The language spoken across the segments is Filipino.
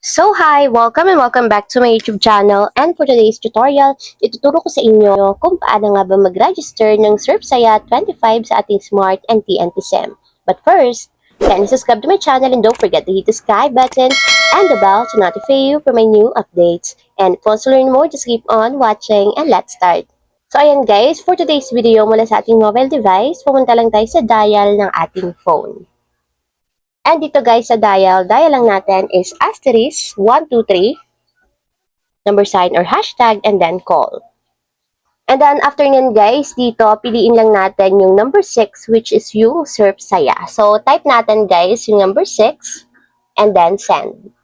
So hi! Welcome and welcome back to my YouTube channel, and for today's tutorial, ituturo ko sa inyo kung paano nga ba mag-register ng Surfsaya 25 sa ating Smart and TNT SIM. But first, kindly subscribe to my channel and don't forget to hit the subscribe button and the bell to notify you for my new updates. And if you want to learn more, just keep on watching and let's start. So ayan guys, for today's video mula sa ating mobile device, pumunta lang tayo sa dial ng ating phone. And dito guys sa dial lang natin is asterisk 123, number sign or hashtag, and then call. And then after nyan guys, dito piliin lang natin yung number 6 which is yung Surfsaya. So type natin guys yung number 6 and then send.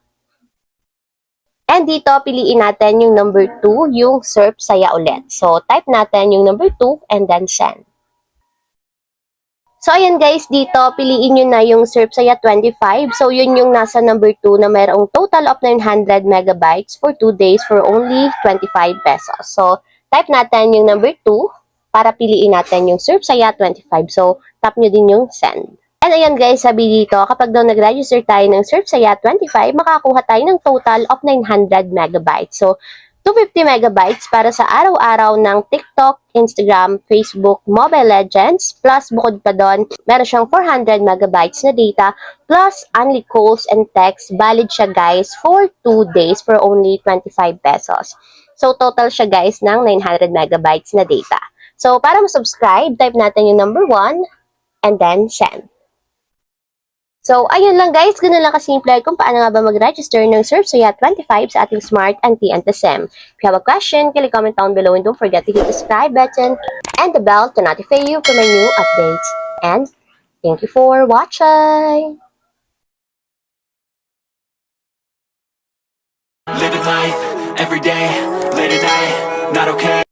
And dito piliin natin yung number 2 yung Surfsaya ulit. So type natin yung number 2 and then send. So, ayan guys, dito, piliin nyo na yung Surfsaya 25. So, yun yung nasa number 2 na mayroong total of 900 megabytes for 2 days for only 25 pesos. So, type natin yung number 2 para piliin natin yung Surfsaya 25. So, tap nyo din yung send. And ayan guys, sabi dito, kapag daw nag-register tayo ng Surfsaya 25, makakuha tayo ng total of 900 megabytes. So, 250 megabytes para sa araw-araw ng TikTok, Instagram, Facebook, Mobile Legends, plus bukod pa doon, meron siyang 400 megabytes na data, plus only calls and text, valid siya guys for 2 days for only 25 pesos. So, total siya guys ng 900 megabytes na data. So, para ma-subscribe, type natin yung number 1 and then send. So, ayun lang guys, ganun lang kasimple kung paano nga ba mag-register ng Surfsaya 25 sa ating Smart and TNT SIM. If you have a question, kindly comment down below and don't forget to hit the subscribe button and the bell to notify you for my new updates. And thank you for watching! Living life, every day, late at night, not okay.